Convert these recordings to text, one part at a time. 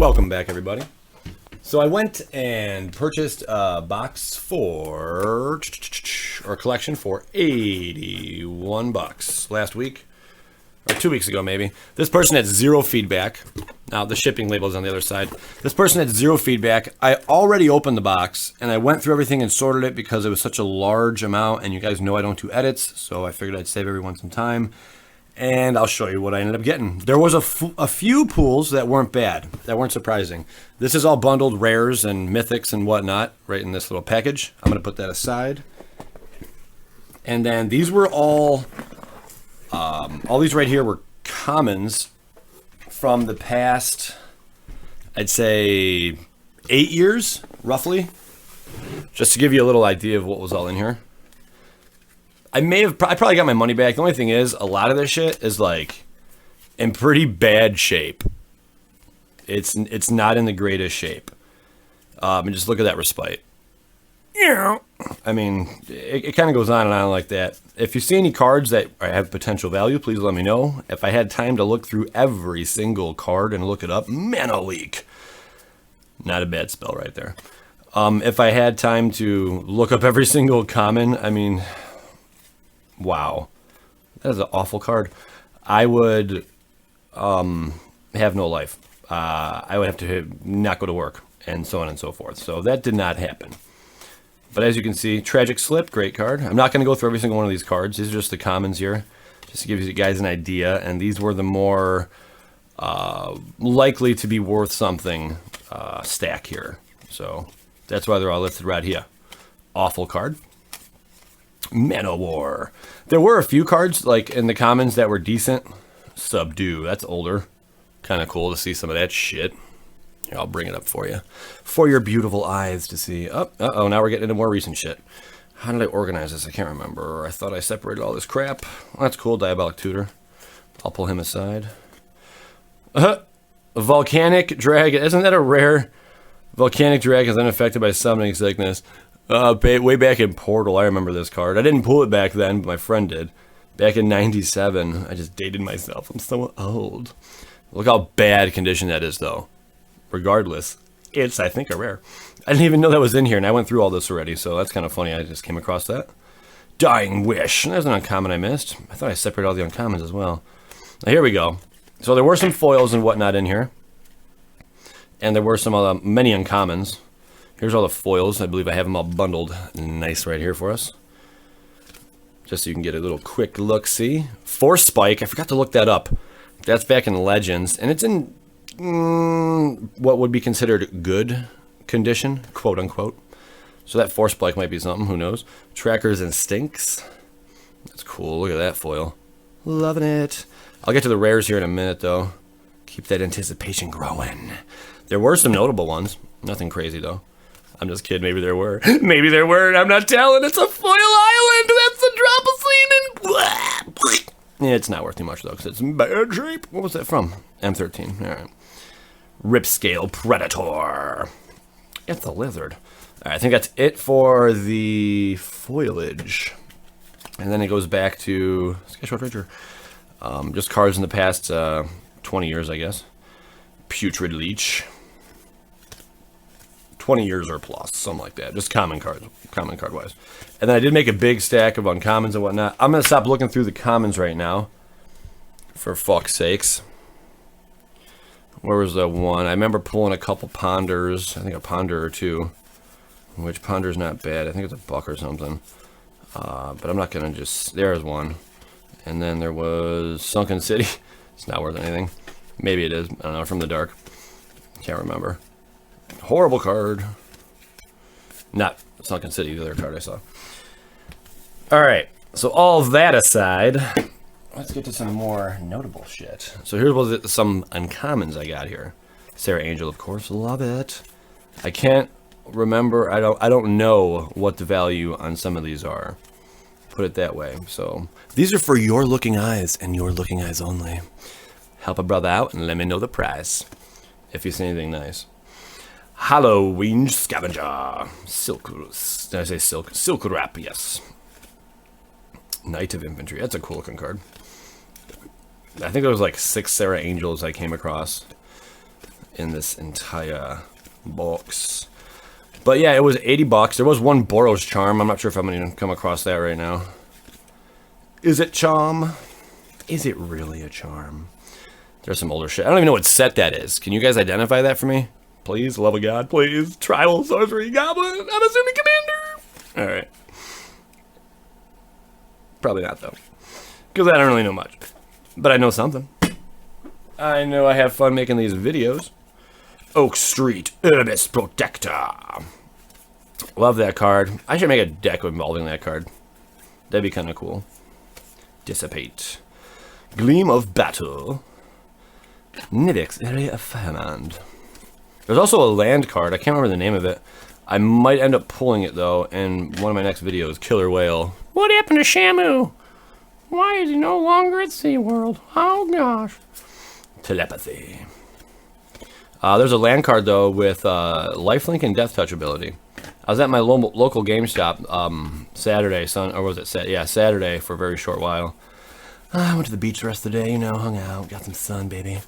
Welcome back, everybody. So I went and purchased a box or a collection for 81 bucks last week, or 2 weeks ago maybe. This person had zero feedback. Now the shipping label is on the other side. This person had zero feedback. I already opened the box and I went through everything and sorted it because it was such a large amount, and you guys know I don't do edits, so I figured I'd save everyone some time. And I'll show you what I ended up getting. There was a few pools that weren't bad, that weren't surprising. This is all bundled rares and mythics and whatnot right in this little package. I'm going to put that aside. And then these were all these right here were commons from the past, I'd say 8 years, roughly. Just to give you a little idea of what was all in here. I probably got my money back. The only thing is, a lot of this shit is like in pretty bad shape. It's not in the greatest shape. And just look at that respite. Yeah. I mean, it kind of goes on and on like that. If you see any cards that have potential value, please let me know. If I had time to look through every single card and look it up, Mana Leak. Not a bad spell right there. If I had time to look up every single common, I mean, wow, that is an awful card. I would have no life. I would have to not go to work, and so on and so forth. So that did not happen. But as you can see, Tragic Slip, great card. I'm not going to go through every single one of these cards. These are just the commons here, just to give you guys an idea. And these were the more likely to be worth something stack here. So that's why they're all listed right here. Awful card. Mana War. There were a few cards like in the commons that were decent. Subdue, that's older. Kind of cool to see some of that shit. Here, I'll bring it up for you, for your beautiful eyes to see. Oh, now we're getting into more recent shit. How did I organize this? I can't remember. I thought I separated all this crap. Well, that's cool. Diabolic Tutor. I'll pull him aside. A Volcanic Dragon. Isn't that a rare? Volcanic Dragon is unaffected by summoning sickness. Way back in Portal, I remember this card. I didn't pull it back then, but my friend did. Back in 97. I just dated myself. I'm so old. Look how bad condition that is, though. Regardless, it's, I think, a rare. I didn't even know that was in here, and I went through all this already, so that's kind of funny. I just came across that. Dying Wish. There's an uncommon I missed. I thought I separated all the uncommons as well. Now, here we go. So there were some foils and whatnot in here. And there were some many uncommons. Here's all the foils. I believe I have them all bundled nice right here for us. Just so you can get a little quick look-see. Force Spike. I forgot to look that up. That's back in Legends. And it's in what would be considered good condition, quote-unquote. So that Force Spike might be something. Who knows? Tracker's Instincts. That's cool. Look at that foil. Loving it. I'll get to the rares here in a minute, though. Keep that anticipation growing. There were some notable ones. Nothing crazy, though. I'm just kidding. Maybe there were. Maybe there were, and I'm not telling. It's a foil island. That's the drop of scene. Yeah, it's not worth too much, though, because it's in bad shape. What was that from? M13. All right. Ripscale Predator. It's a lizard. All right, I think that's it for the foliage. And then it goes back to Sketchbook Ranger. Just cards in the past 20 years, I guess. Putrid Leech. 20 years or plus, something like that. Just common card wise. And then I did make a big stack of uncommons and whatnot. I'm going to stop looking through the commons right now. For fuck's sakes. Where was the one? I remember pulling a couple Ponders. I think a Ponder or two. Which Ponder's not bad. I think it's a buck or something. But I'm not going to just... There's one. And then there was Sunken City. It's not worth anything. Maybe it is. I don't know. From the Dark. Can't remember. Horrible card. Not Sunken City, the other card I saw. Alright, so all that aside, let's get to some more notable shit. So here's some uncommons I got here. Sarah Angel, of course, love it. I can't remember, I don't know what the value on some of these are. Put it that way. So these are for your looking eyes and your looking eyes only. Help a brother out and let me know the price if you see anything nice. Halloween Scavenger. Silk. Did I say silk? Silk Wrap, yes. Knight of Infantry. That's a cool looking card. I think there was like 6 Sarah Angels I came across. in this entire box. But yeah, it was 80 bucks. There was one Boros charm. I'm not sure if I'm going to come across that right now. Is it charm? Is it really a charm? There's some older shit. I don't even know what set that is. Can you guys identify that for me? Please, love of God, please. Tribal Sorcery Goblin. I'm assuming Commander. Alright. Probably not, though. Because I don't really know much. But I know something. I know I have fun making these videos. Oak Street Urbis Protector. Love that card. I should make a deck involving that card. That'd be kind of cool. Dissipate. Gleam of Battle. Nivix, Area of Fireland. There's also a land card. I can't remember the name of it. I might end up pulling it, though, in one of my next videos. Killer Whale. What happened to Shamu? Why is he no longer at SeaWorld? Oh, gosh. Telepathy. There's a land card, though, with lifelink and death touch ability. I was at my local GameStop Saturday, or was it yeah, Saturday for a very short while. I went to the beach the rest of the day, you know, hung out, got some sun, baby.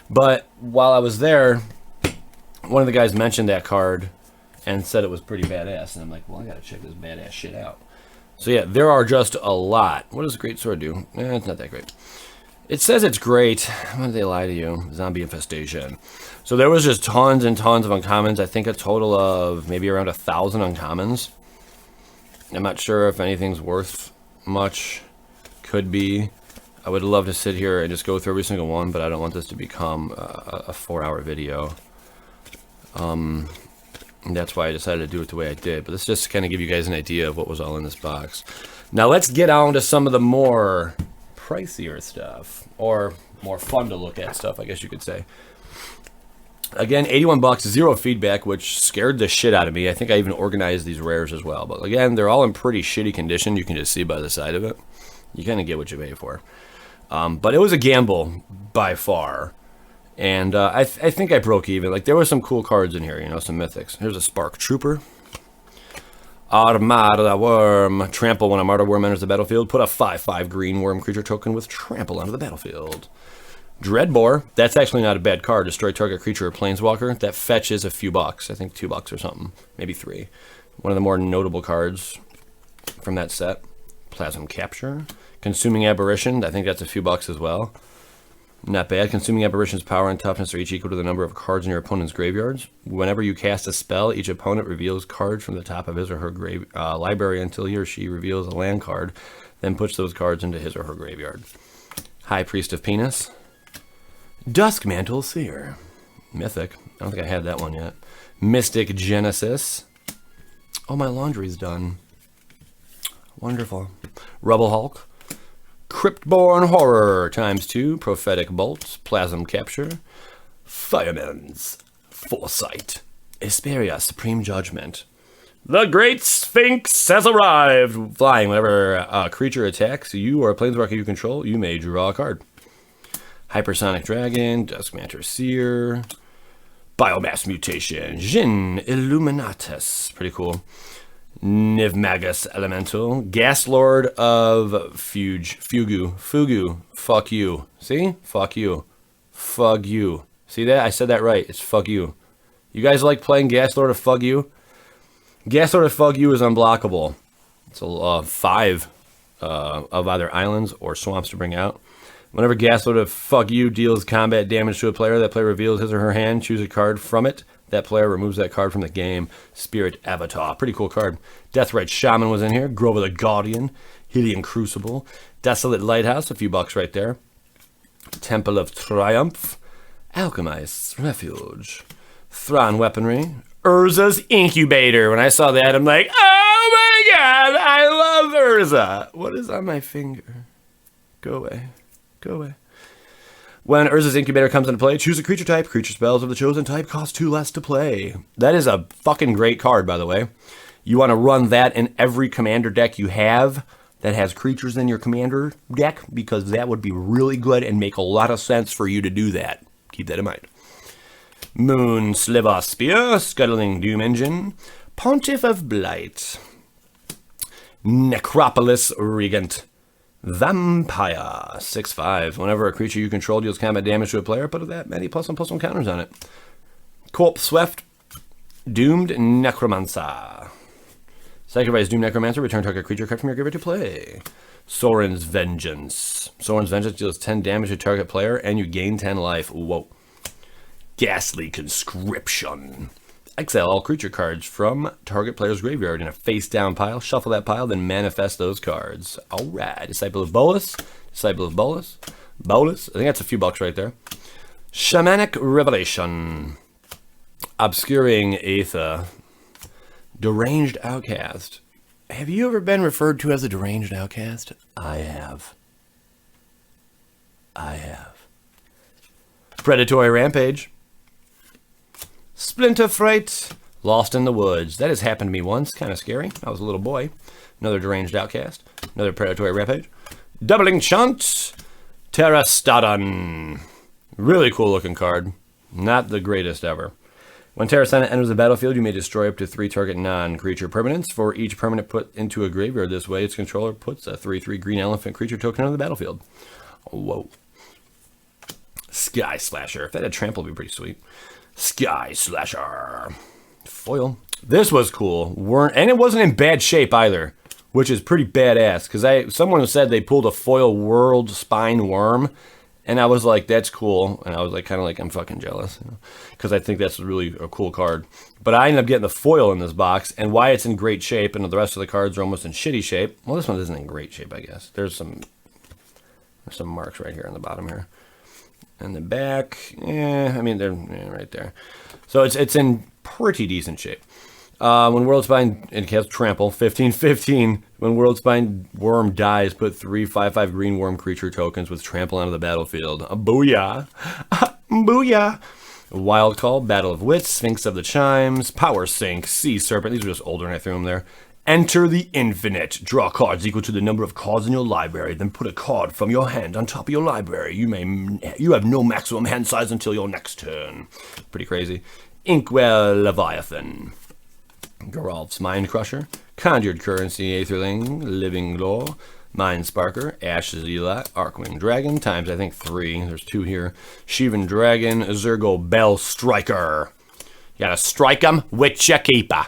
But while I was there, one of the guys mentioned that card and said it was pretty badass. And I'm like, well, I gotta check this badass shit out. So yeah, there are just a lot. What does Great Sword do? It's not that great. It says it's great. Why did they lie to you? Zombie infestation. So there was just tons and tons of uncommons. I think a total of maybe around 1,000 uncommons. I'm not sure if anything's worth much. Could be. I would love to sit here and just go through every single one, but I don't want this to become a 4-hour video. That's why I decided to do it the way I did. But let's just kind of give you guys an idea of what was all in this box. Now let's get on to some of the more pricier stuff, or more fun to look at stuff, I guess you could say. Again, 81 bucks, zero feedback, which scared the shit out of me. I think I even organized these rares as well. But again, they're all in pretty shitty condition. You can just see by the side of it. You kind of get what you pay for. But it was a gamble by far. And I think I broke even. Like, there were some cool cards in here, you know, some mythics. Here's a Spark Trooper. Armada Worm. Trample when Armada Worm enters the battlefield. Put a 5/5 green worm creature token with Trample onto the battlefield. Dreadbore. That's actually not a bad card. Destroy target creature or planeswalker. That fetches a few bucks. I think $2 or something. Maybe 3. One of the more notable cards from that set. Plasm Capture. Consuming Aberration. I think that's a few bucks as well. Not bad. Consuming Aberration's power and toughness are each equal to the number of cards in your opponent's graveyards. Whenever you cast a spell, each opponent reveals cards from the top of his or her library until he or she reveals a land card, then puts those cards into his or her graveyard. High Priest of Penis. Duskmantle Seer. Mythic. I don't think I had that one yet. Mystic Genesis. Oh, my laundry's done. Wonderful. Rubble Hulk. Cryptborn Horror ×2, Prophetic Bolt, Plasm Capture, Fireman's Foresight, Esperia, Supreme Judgment. The Great Sphinx has arrived! Flying, whenever a creature attacks you or a planeswalker you control, you may draw a card. Hypersonic Dragon, Duskmantle Seer, Biomass Mutation, Jin Illuminatus, pretty cool. Nivmagus Elemental, Gas Lord of Fugu, fuck you. See? Fuck you. Fuck you. See that? I said that right. It's fuck you. You guys like playing Gas Lord of Fuck you? Gas Lord of Fuck you is unblockable. It's a 5 of either islands or swamps to bring out. Whenever Gas Lord of Fuck you deals combat damage to a player, that player reveals his or her hand, choose a card from it. That player removes that card from the game. Spirit Avatar. Pretty cool card. Deathrite Shaman was in here. Grove of the Guardian. Hylian Crucible. Desolate Lighthouse. A few bucks right there. Temple of Triumph. Alchemist's Refuge. Thrawn Weaponry. Urza's Incubator. When I saw that, I'm like, oh my god, I love Urza. What is on my finger? Go away. Go away. When Urza's Incubator comes into play, choose a creature type. Creature spells of the chosen type cost 2 less to play. That is a fucking great card, by the way. You want to run that in every commander deck you have that has creatures in your commander deck, because that would be really good and make a lot of sense for you to do that. Keep that in mind. Moon Sliver Spear, Scuttling Doom Engine, Pontiff of Blight, Necropolis Regent, Vampire, 6/5. Whenever a creature you control deals combat damage to a player, put that many +1/+1 counters on it. Corpse Swift, Doomed Necromancer. Sacrifice Doomed Necromancer, return target creature card from your graveyard to play. Soren's Vengeance. Soren's Vengeance deals 10 damage to target player, and you gain 10 life. Whoa. Ghastly Conscription. Exile all creature cards from target player's graveyard in a face-down pile. Shuffle that pile, then manifest those cards. Alright. Disciple of Bolas. Disciple of Bolas. Bolas. I think that's a few bucks right there. Shamanic Revelation. Obscuring Aether. Deranged Outcast. Have you ever been referred to as a deranged outcast? I have. Predatory Rampage. Splinter Fright. Lost in the Woods. That has happened to me once. Kind of scary. I was a little boy. Another deranged outcast. Another Predatory Rampage. Doubling Chunt. Terrastodon. Really cool looking card. Not the greatest ever. When Terrastodon enters the battlefield, you may destroy up to 3 target non-creature permanents. For each permanent put into a graveyard this way, its controller puts a 3/3 green elephant creature token on the battlefield. Whoa. Sky Slasher. If that had trample, it would be pretty sweet. Sky Slasher. Foil. This was cool. And it wasn't in bad shape either, which is pretty badass. Because someone said they pulled a foil World Spine Worm, and I was like, that's cool. And I was like, kind of like, I'm fucking jealous. Because I think that's really a cool card. But I ended up getting the foil in this box, and why it's in great shape, and the rest of the cards are almost in shitty shape. Well, this one isn't in great shape, I guess. There's some marks right here on the bottom here. And the back, I mean, they're right there. So it's in pretty decent shape. When World Spine, it has trample, 15/15. When World Spine Worm dies, put 3 5/5 green worm creature tokens with trample onto the battlefield. Booyah! Booyah! Wild Call, Battle of Wits, Sphinx of the Chimes, Power Sink, Sea Serpent. These are just older and I threw them there. Enter the Infinite. Draw cards equal to the number of cards in your library. Then put a card from your hand on top of your library. You have no maximum hand size until your next turn. Pretty crazy. Inkwell Leviathan. Geralf's Mind Crusher. Conjured Currency Aetherling. Living Law. Mind Sparker. Ashes Zealot. Arcwing Dragon. Times, I think, 3. There's 2 here. Shivan Dragon. Zergo Bell Striker. You gotta strike 'em with your keeper.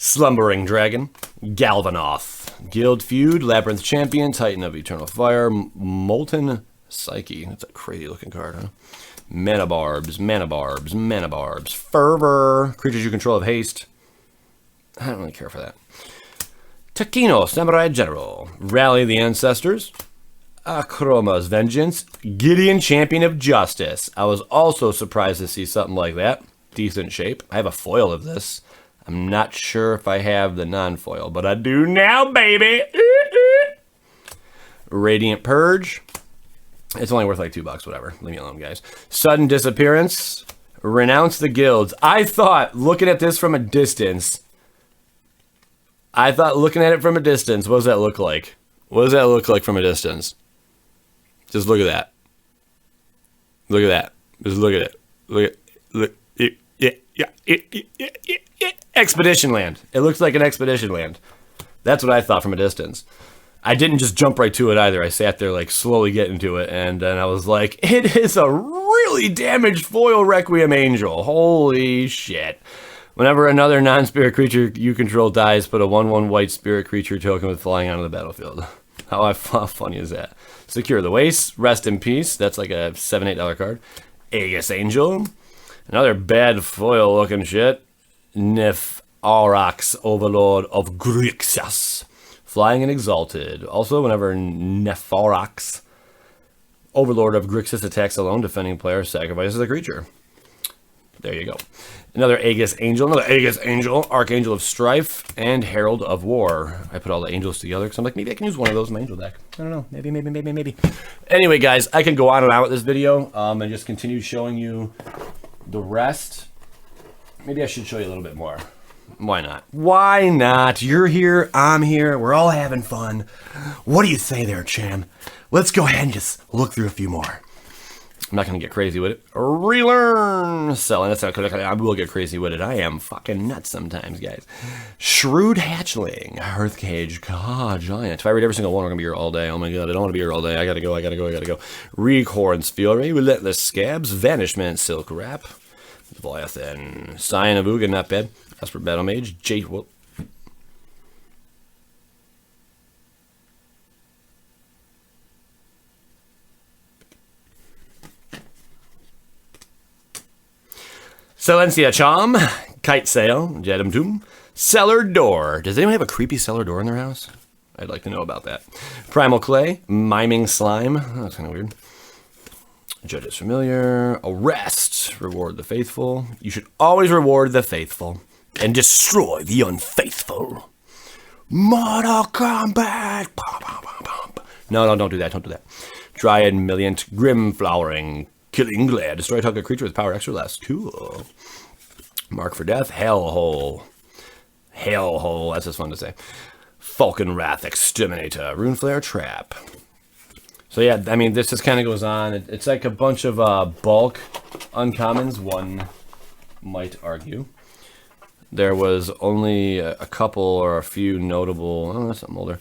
Slumbering Dragon, Galvanoth, Guild Feud, Labyrinth Champion, Titan of Eternal Fire, Molten Psyche. That's a crazy looking card, huh? Mana Barbs, Fervor, creatures you control have haste. I don't really care for that. Takino, Samurai General, Rally the Ancestors, Akroma's Vengeance, Gideon, Champion of Justice. I was also surprised to see something like that. Decent shape. I have a foil of this. I'm not sure if I have the non-foil, but I do now, baby. Radiant Purge. It's only worth like $2, whatever. Leave me alone, guys. Sudden Disappearance. Renounce the Guilds. I thought, looking at this from a distance, what does that look like? What does that look like from a distance? Just look at that. Look at that. Just look at it. Look. Expedition Land. It looks like an Expedition Land. That's what I thought from a distance. I didn't just jump right to it either. I sat there like slowly getting to it, and then I was like, it is a really damaged foil Requiem Angel. Holy shit. Whenever another non-spirit creature you control dies, put a 1/1 white spirit creature token with flying onto the battlefield. How funny is that? Secure the Waste. Rest in Peace. That's like a $7, $8 card. Aegis Angel. Another bad foil looking shit. Nepharax, Overlord of Grixis. Flying and Exalted. Also, whenever Nepharax, Overlord of Grixis, attacks a lone defending player, sacrifices a creature. There you go. Another Aegis Angel. Archangel of Strife, and Herald of War. I put all the angels together because I'm like, maybe I can use one of those in my angel deck. I don't know. Maybe. Anyway, guys, I can go on and on with this video and just continue showing you the rest. Maybe I should show you a little bit more. Why not? Why not? You're here, I'm here, we're all having fun. What do you say there, Cham? Let's go ahead and just look through a few more. I'm not going to get crazy with it. Relearn! Selling. That's not gonna, I will get crazy with it. I am fucking nuts sometimes, guys. Shrewd Hatchling. Hearthcage. God, Giant. If I read every single one, we're going to be here all day. Oh my god, I don't want to be here all day. I gotta go. Recorn's Fury. Relentless Scabs. Vanishment. Silk Wrap. Leviathan. Scion of Ugin, not bad. Esper Battle Mage. Jade. Whoop. Silencia Charm. Kite Sail. Jedum Tomb. Cellar Door. Does anyone have a creepy cellar door in their house? I'd like to know about that. Primal Clay. Miming Slime. Oh, that's kind of weird. Judge's Familiar. Arrest. Reward the faithful. You should always reward the faithful and destroy the unfaithful. Mortal Kombat. No, don't do that. Don't do that. Dryad Milliant. Grim Flowering. Killing Glare. Destroy target creature with power extra less. Cool. Mark for Death. Hellhole. Hellhole. That's just fun to say. Falcon Wrath Exterminator. Rune Flare Trap. So yeah, I mean, this just kind of goes on. It's like a bunch of bulk uncommons, one might argue. There was only a couple or a few notable, oh, that's something older.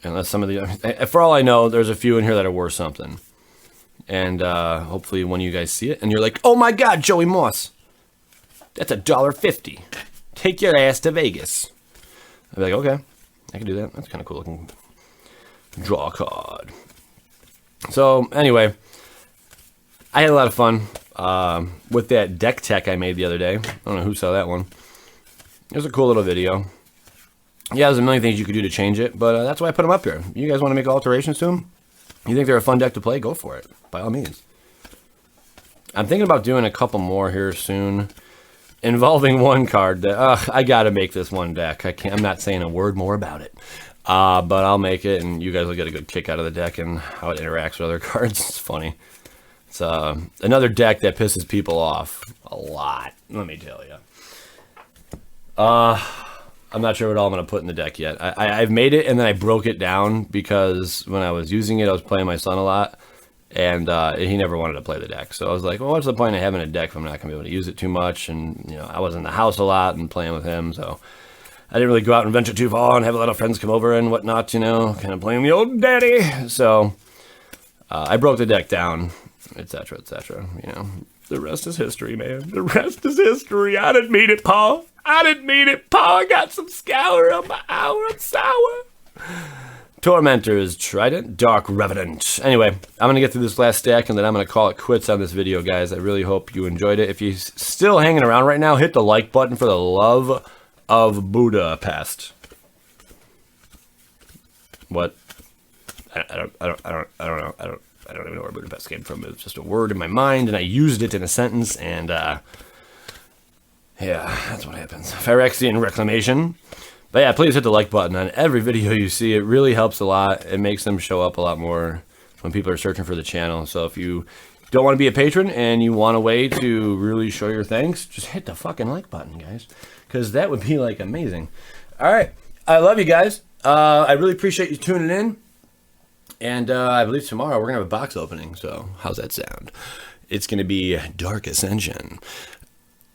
Unless some of the, for all I know, there's a few in here that are worth something. And hopefully one of you guys see it, and you're like, oh my god, Joey Moss. That's $1.50. Take your ass to Vegas. I'd be like, okay, I can do that. That's kind of cool looking. Draw a card. So anyway, I had a lot of fun with that deck tech I made the other day. I don't know who saw that one. It was a cool little video. Yeah, there's a million things you could do to change it, but that's why I put them up here. You guys want to make alterations to them? You think they're a fun deck to play? Go for it, by all means. I'm thinking about doing a couple more here soon, involving one card that I gotta make this one deck. I'm not saying a word more about it. But I'll make it, and you guys will get a good kick out of the deck and how it interacts with other cards. It's funny. It's another deck that pisses people off a lot, let me tell you. I'm not sure what all I'm going to put in the deck yet. I've made it, and then I broke it down because when I was using it, I was playing my son a lot, and he never wanted to play the deck. So I was like, well, what's the point of having a deck if I'm not going to be able to use it too much? And, you know, I was in the house a lot and playing with him, so I didn't really go out and venture too far and have a lot of friends come over and whatnot, you know, kind of playing the old daddy. So I broke the deck down, etc., etc. You know, the rest is history, man. The rest is history. I didn't mean it, Pa. I didn't mean it, Pa. I got some scour on my hour. I'm sour. Tormentor's Trident, Dark Revenant. Anyway, I'm going to get through this last stack, and then I'm going to call it quits on this video, guys. I really hope you enjoyed it. If you're still hanging around right now, hit the like button for the love of Budapest. What? I don't know. I don't even know where Budapest came from. It was just a word in my mind, and I used it in a sentence, and yeah, that's what happens. Phyrexian Reclamation. But yeah, please hit the like button on every video you see. It really helps a lot. It makes them show up a lot more when people are searching for the channel. So if you don't want to be a patron and you want a way to really show your thanks, just hit the fucking like button, guys, because that would be like amazing. All right, I love you guys. I really appreciate you tuning in, and I believe tomorrow we're gonna have a box opening. So how's that sound? It's gonna be Dark Ascension.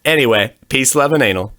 Anyway, peace, love, and anal.